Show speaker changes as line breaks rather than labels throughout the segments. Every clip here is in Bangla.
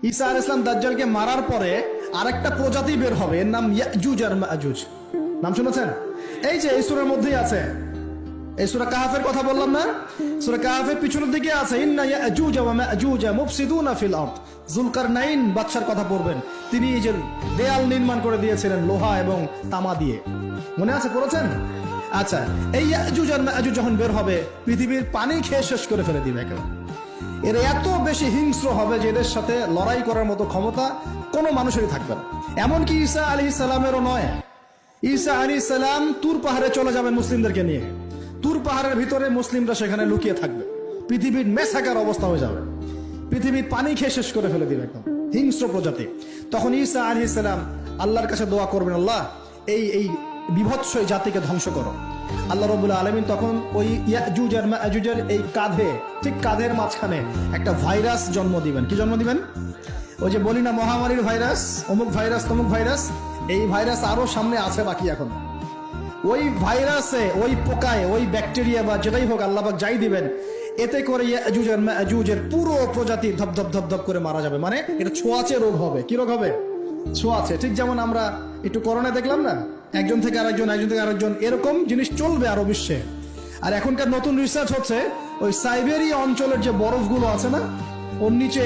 ঈসা আলাইহিস সালাম দাজ্জালকে মারার পরে আরেকটা প্রজাতি বের হবে, এর নাম ইয়াজুজ আর মাজুজ। নাম শুনেছেন? এই যে এই সূরার মধ্যেই আছে, এই সূরা কাহাফের কথা বললাম না, সূরা কাহাফের পিছনের দিকে আছে ইন্না ইয়াজুজ ওয়া মাজুজ মুফসিদুনা ফিল আরদ। যুলকারনাইন বাদশার কথা পড়বেন, তিনি এই যে দেয়াল নির্মাণ করে দিয়েছিলেন লোহা এবং তামা দিয়ে, মনে আছে, পড়েছেন? আচ্ছা, এই ইয়াজুজ আর মাজুজ যখন বের হবে পৃথিবীর পানি খেয়ে শেষ করে ফেলে দিবে একেবারে। এর এত বেশি হিংস্র হবে যে এদের সাথে লড়াই করার মতো ক্ষমতা কোনো মানুষেরই থাকবে না। এমনকি ঈসা আলাইহিস সালামেরও নয়। ঈসা আলাইহিস সালাম তুর পাহাড়ে চলে যাবেন মুসলিমদেরকে নিয়ে, তুর পাহাড়ের ভিতরে মুসলিমরা সেখানে লুকিয়ে থাকবে, পৃথিবীর মেসাকার অবস্থা হয়ে যাবে, পৃথিবীর পানি খেয়ে শেষ করে ফেলে দিবে একদম হিংস্র প্রজাতি। তখন ঈসা আলাইহিস সালাম আল্লাহর কাছে দোয়া করবেন, আল্লাহ এই বিভৎস এই জাতিকে ধ্বংস করো। আল্লাহ রাব্বুল আলামিন তখন ওই ইয়াজুজ আর মাজুজের এই কাঁধে, ঠিক কাঁধের মাঝখানে একটা ভাইরাস জন্ম দিবেন। কি জন্ম দিবেন? ওই যে বলি না মহামারীর ভাইরাস, অমুক ভাইরাস তমুক ভাইরাস, এই ভাইরাস আরো সামনে আছে বাকি এখন। ওই ভাইরাসে, ওই পোকায়, ওই ব্যাকটেরিয়া বা যেটাই হোক আল্লাহ পাক যাই দিবেন, এতে করে ইয়াজুজ আর মাজুজের পুরো প্রজাতি ধপ ধপ ধপ ধপ করে মারা যাবে। মানে এটা ছোঁয়াচে রোগ হবে। কি রোগ হবে? ছোঁয়াচে। ঠিক যেমন আমরা একটু করোনা দেখলাম না, একজন থেকে আরেকজন, একজন থেকে আরেকজন, এরকম জিনিস চলবে আরো বিশ্বে। আর এখনকার নতুন রিসার্চ হচ্ছে ওই সাইবেরিয়া অঞ্চলের যে বরফগুলো আছে না, ওর নিচে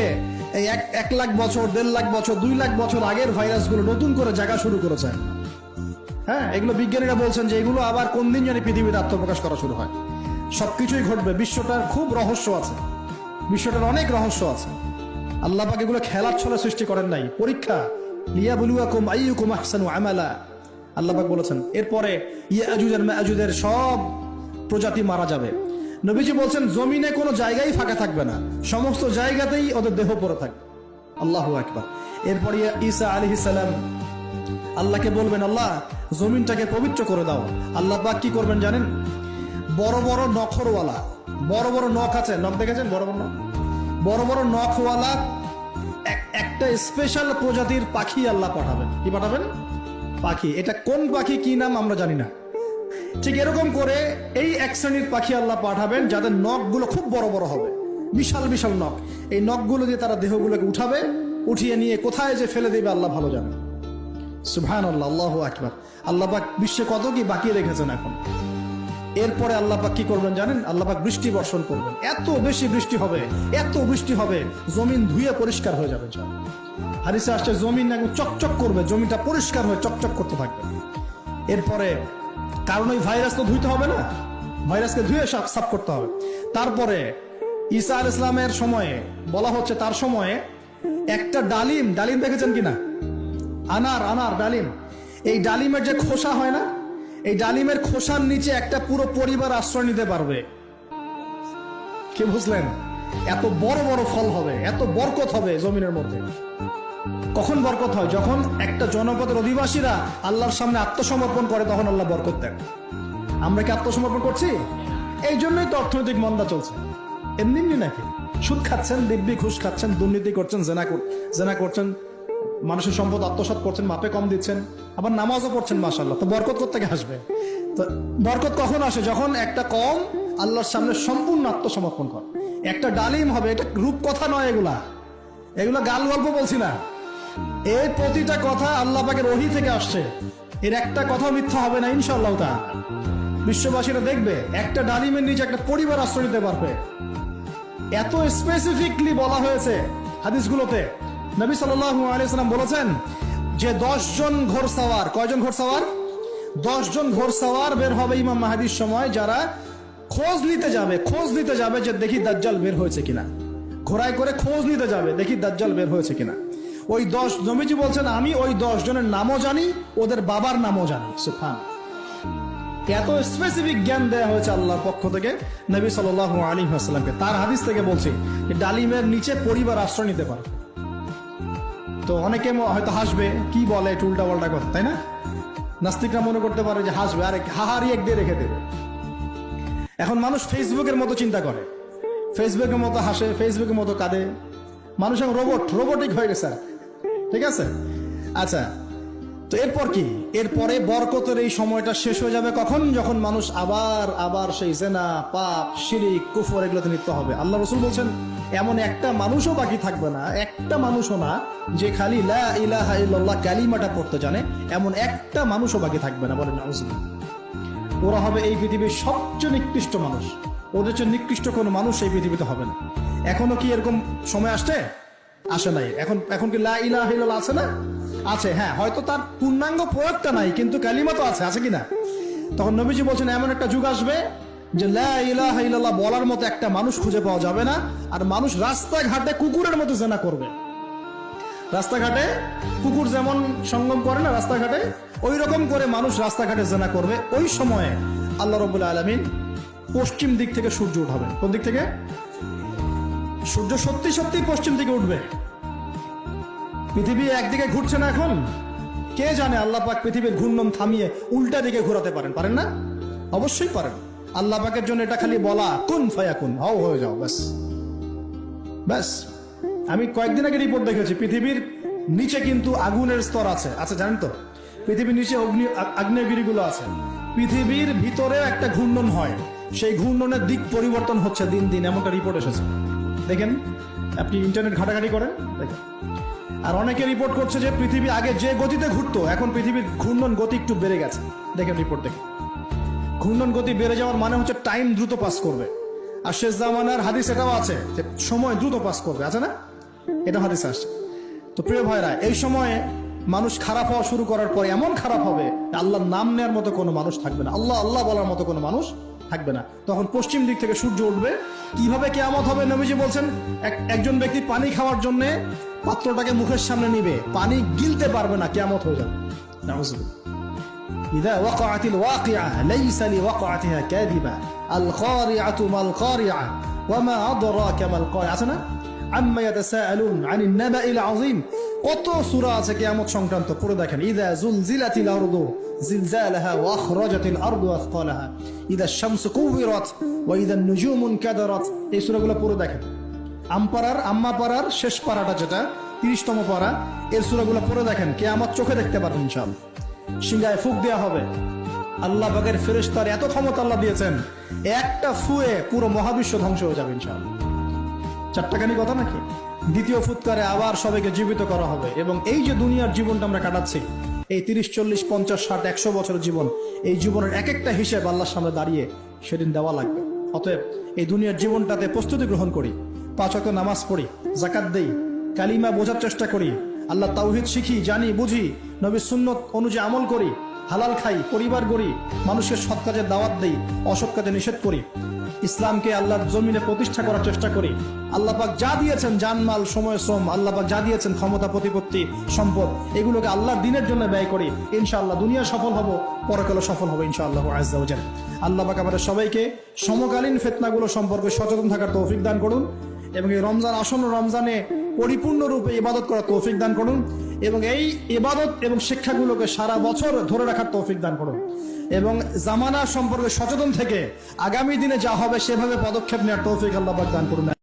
এই 1 লাখ বছর, 1.5 লাখ বছর, 2 লাখ বছর আগের ভাইরাসগুলো নতুন করে জায়গা শুরু করেছে। হ্যাঁ, এগুলো বিজ্ঞানীরা বলছেন যে এগুলো আবার কোন দিন জানি পৃথিবীতে আত্মপ্রকাশ করা শুরু হয়। সবকিছুই ঘটবে। বিশ্বটার খুব রহস্য আছে, বিশ্বটার অনেক রহস্য আছে। আল্লাহ পাক এগুলো খেলার ছলে সৃষ্টি করেন নাই, পরীক্ষা। লিয়াবলুয়াকুম আইয়ুকুম আহসানু আমালা, আল্লাহ পাক বলেছেন। এরপরে ইয়াজুজ আর মাজুজের সব প্রজাতি মারা যাবে। নবীজি বলছেন জমিনে কোনো জায়গায় ফাঁকা থাকবে না, সমস্ত জায়গাতেই ওদের দেহ পড়ে থাকবে। আল্লাহু আকবার। এরপরে ঈসা আলাইহিস সালাম আল্লাহকে বলবেন, আল্লাহ জমিনটাকে পবিত্র করে দাও। আল্লাহ পাক কি করবেন জানেন? বড় বড় নখরওয়ালা, বড় বড় নখ আছে, নখ দেখেছেন? বড় বড় নখ, বড় বড় নখওয়ালা একটা স্পেশাল প্রজাতির পাখি আল্লাহ পাঠাবেন। কি পাঠাবেন? পাখি। এটা কোন পাখি, কি নাম আমরা জানি না। ঠিক এরকম করে এই এক শ্রেণীর পাখি আল্লাহ পাঠাবেন যাদের নখগুলো খুব বড় বড় হবে, বিশাল বিশাল নখ। এই নখগুলো দিয়ে তারা দেহগুলোকে উঠাবে, উঠিয়ে নিয়ে কোথায় যে ফেলে দেবে আল্লাহ ভালো জানেন। সুবহানাল্লাহ, আল্লাহু আকবার। আল্লাহ পাক বিশ্বে কত কি বাকি রেখেছেন এখন। এরপরে আল্লাহ পাক কি করবেন জানেন? আল্লাহ পাক বৃষ্টি বর্ষণ করবেন। এত বেশি বৃষ্টি হবে, এত বৃষ্টি হবে, জমিন ধুয়ে পরিষ্কার হয়ে যাবে। হাদিসে আসছে জমিন একদম চকচক করবে, জমিটা পরিষ্কার হয়ে চকচক করতে থাকবে। এরপরে কারণ ওই ভাইরাস তো ধুইতে হবে না, ভাইরাসকে ধুয়ে সাফ করতে হবে। তারপরে ঈসা আলাইহিস সালামের সময়ে বলা হচ্ছে, তার সময়ে একটা ডালিম, ডালিম দেখেছেন কিনা? আনার ডালিম, এই ডালিমের যে খোসা হয় না, এই ডালিমের খোসার নিচে একটা পুরো পরিবার আশ্রয় নিতে পারবে। কি বুঝলেন? এত বড় বড় ফল হবে, এত বরকত হবে জমিনের মধ্যে। কখন বরকত হয়? যখন একটা জনপদের অধিবাসীরা আল্লাহর সামনে আত্মসমর্পণ করে, তখন আল্লাহ বরকত দেন। আমরা কি আত্মসমর্পণ করছি? এই জন্যই তো অর্থনৈতিক মন্দা চলছে। এমনি নাকি? সুদ খাচ্ছেন, দিব্যি ঘুষ খাচ্ছেন, দুর্নীতি করছেন, জেনা করছেন, মানুষের সম্পদ আত্মসাৎ করছেন, মাপে কম দিচ্ছেন, আবার নামাজও পড়ছেন, মাশাআল্লাহ। তো বরকত কোত্থেকে আসবে? তো বরকত কখন আসে? যখন একটা কম আল্লাহর সামনে সম্পূর্ণ আত্মসমর্পণ করে। একটা ডালিম হবে, এটা রূপকথা নয়, এগুলা গাল গল্প বলছি না। এই প্রতিটা কথা আল্লাহ পাকের ওহী থেকে আসছে, এর একটা কথা মিথ্যা হবে না ইনশাআল্লাহ তাআলা। বিশ্ববাসীরা দেখবে একটা ডালিমের নিচে একটা পরিবার আশ্রয় নিতে পারবে। এত স্পেসিফিকলি বলা হয়েছে হাদিসগুলোতে। নবী সাল্লাল্লাহু আলাইহি ওয়াসাল্লাম বলেছেন যে 10 জন ঘোড়সওয়ার, কয়জন ঘোড়সওয়ার? 10 জন ঘোড়সওয়ার বের হবে ইমাম মাহদীর সময়, যারা খোঁজ নিতে যাবে যে দেখি দাজ্জাল বের হয়েছে কিনা। ঘোড়ায় করে খোঁজ নিতে যাবে, দেখি দাজ্জাল বের হয়েছে কিনা। ওই 10, নবীজি বলছেন আমি ওই 10 জনের নামও জানি, ওদের বাবার নামও জানি। সুবহানাল্লাহ, এত স্পেসিফিক জ্ঞান দেয়া হয়েছে আল্লাহর পক্ষ থেকে নবী সাল্লাল্লাহু আলাইহি ওয়াসাল্লামকে। তার হাদিস থেকে বলছি যে ডালিমের নিচে পরিবার আশ্রয় নিতে পারে। তো অনেকে হয়তো হাসবে, কি বলে একটু উল্টা পাল্টা কথা, তাই না? নাস্তিকরা মনে করতে পারে যে হাসবে, আরে হাহারি এক দিয়ে রেখে দেবে। এখন মানুষ ফেসবুকের মতো চিন্তা করে, ফেসবুকের মতো হাসে, ফেসবুকের মতো কাঁদে। মানুষ এখন রোবটিক হয়ে গেছে। ঠিক আছে? আচ্ছা, তো এরপর কি? এরপরে বরকতের এই সময়টা শেষ হয়ে যাবে কখন? যখন মানুষ আবার আবার সেই জেনা, পাপ, শিরিক, কুফর এগুলোতে লিপ্ত হবে। আল্লাহ রাসূল বলছেন এমন একটা মানুষও বাকি থাকবে না, একটা মানুষও না যে খালি লা ইলাহা ইল্লাল্লাহ কালিমাটা পড়তে জানে, এমন একটা মানুষও বাকি থাকবে না। বলেন নাউজুবিল্লাহ। ওরা হবে এই পৃথিবীর সবচেয়ে নিকৃষ্ট মানুষ। ওদের চেয়ে নিকৃষ্ট কোনো মানুষ এই পৃথিবীতে হবে না। এখনো কি এরকম সময় আসে নাই? এখন কি লা ইলাহা ইল্লাল্লাহ আছে না? আছে, হ্যাঁ, হয়তো তার পূর্ণাঙ্গ প্রয়োগটা নাই, কিন্তু কালিমা তো আছে কিনা? তখন নবীজি বলছেন এমন একটা যুগ আসবে যে লা ইলাহা ইল্লাল্লাহ বলার মতো একটা মানুষ খুঁজে পাওয়া যাবে না, আর মানুষ রাস্তাঘাটে কুকুরের মতো জেনা করবে। রাস্তাঘাটে কুকুর যেমন সঙ্গম করে না রাস্তাঘাটে, ওই রকম করে মানুষ রাস্তাঘাটে জেনা করবে। ওই সময়ে আল্লাহ রাব্বুল আলামিন পশ্চিম দিক থেকে সূর্য উঠাবেন। কোন দিক থেকে? সূর্য সত্যি সত্যি পশ্চিম দিকে উঠবে। পৃথিবী একদিকে ঘুরছে না এখন? কে জানে আল্লাহ পাক পৃথিবীর ঘূর্ণন থামিয়ে উল্টা দিকে ঘোরাতে পারেন না? অবশ্যই পারেন। আল্লাহ পাকের জন্য এটা খালি বলা, কুন ফায়াকুন, হও হয়ে যাও, ব্যাস। আমি কয়েকদিন আগে রিপোর্ট দেখেছি, পৃথিবীর নিচে কিন্তু আগুনের স্তর আছে, জানেন তো? পৃথিবীর নিচে আগ্নেয়গিরিগুলো আছে। পৃথিবীর ভিতরে একটা ঘূর্ণন হয়, সেই ঘূর্ণনের দিক পরিবর্তন হচ্ছে দিন দিন, এমনটা রিপোর্ট এসেছে। দেখেন, আপনি ইন্টারনেট ঘাটাঘাটি করেন, দেখেন। আর অনেকে রিপোর্ট করছে যে পৃথিবী আগে যে গতিতে ঘুরতো, এখন পৃথিবীর ঘূর্ণন গতি একটু বেড়ে গেছে। দেখেন রিপোর্ট দেখে, ঘূর্ণন গতি বেড়ে যাওয়ার মানে হচ্ছে টাইম দ্রুত পাস করবে। আর শেষ জামানার হাদিস এটাও আছে যে সময় দ্রুত পাস করবে, আছে না? এটা হাদিস আসছে। তো প্রিয় ভাইরা, এই সময়ে মানুষ খারাপ হওয়া শুরু করার পরে এমন খারাপ হবে, আল্লাহর নাম নেওয়ার মতো কোনো মানুষ থাকবে না, আল্লাহ আল্লাহ বলার মতো কোনো মানুষ থাকবে না। তখন পশ্চিম দিক থেকে সূর্য উঠবে। কিভাবে কিয়ামত হবে? নবীজি বলছেন একজন ব্যক্তি পানি খাওয়ার জন্য পাত্রটাকে মুখের সামনে নিবে, পানি গিলতে পারবে না, কিয়ামত হয়ে যাবে। নাউযুবিল্লাহ। ইযা ওয়াকাআতিল ওয়াকিআ লাইসা লিওয়াকাআতিহা কাযিবা আল কারিআতু মাল কারিআ ওয়া মা আদরাকা মাল কারিআ। আছে না? আম্মা ইয়াতাসাআলুন আনিন নাবাইল আযীম। কত সূরা আছে কিয়ামত সংক্রান্ত, পড়ে দেখেন। ইযা যুলজিলাতিল আরদু জিলজালাহা ওয়া আখরাজাতিল আরদু আসকালাহা ইযা আশ-শামসু কুবিরাত ওয়া ইযা আন-নুজুমু কাদারাত। এই সূরাগুলো পড়ে দেখেন। আম্মা পারার শেষ পারাটা, যেটা 30তম পারা, এর সূরাগুলো পড়ে দেখেন। কিয়ামত চোখে দেখতে পারবেন ইনশাআল্লাহ। সিংহায় ফুঁক দেওয়া হবে। আল্লাহ পাকের ফেরেশতার এত ক্ষমতা আল্লাহ দিয়েছেন, একটা ফুয়ে পুরো মহাবিশ্ব ধ্বংস হয়ে যাবে ইনশাআল্লাহ। চারটাখানি কথা নাকি? দ্বিতীয় ফুৎকারে আবার সবাইকে জীবিত করা হবে। এবং এই যে দুনিয়ার জীবনটা আমরা কাটাচ্ছি, এই 30, 40, 50, 60, 100 বছরের জীবন, এই জীবনের এক একটা হিসেব আল্লাহর সামনে দাঁড়িয়ে সেদিন দেওয়া লাগবে। অতএব এই দুনিয়ার জীবনটাতে প্রস্তুতি গ্রহণ করি, 5 ওয়াক্ত নামাজ পড়ি, যাকাত দেই, কালিমা বোঝার চেষ্টা করি, আল্লাহ তাওহীদ শিখি, জানি, বুঝি, নবীর সুন্নত অনুযায়ী আমল করি, হালাল খাই, পরিবার গড়ি, মানুষকে সৎ কাজের দাওয়াত দেই, অসৎ কাজে নিষেধ করি, ইসলামকে আল্লাহর জমিনে প্রতিষ্ঠা করার চেষ্টা করি। আল্লাহ পাক যা দিয়েছেন, জানমাল, সময়, শ্রম, আল্লাহ পাক যা দিয়েছেন, ক্ষমতা, প্রতিপত্তি, সম্পদ, এগুলোকে আল্লাহর দ্বীনের জন্য ব্যয় করি। ইনশাআল্লাহ দুনিয়া সফল হব, পরকালে সফল হবে ইনশাআল্লাহ আযজা ওয়া জাল্লা। আল্লাহ পাক আমাদের সবাইকে সমকালীন ফিতনাগুলো সম্পর্কে সচেতন থাকার তৌফিক দান করুন, এবং এই রমজান, আসন্ন রমজানে পরিপূর্ণরূপে ইবাদত করার তৌফিক দান করুন, এবং এই ইবাদত এবং শিক্ষাগুলোকে সারা বছর ধরে রাখার তৌফিক দান করুন, এবং জামানা সম্পর্কে সচেতন থেকে আগামী দিনে যা হবে সেভাবে পদক্ষেপ নেওয়ার তৌফিক আল্লাহ পাক দান করুন।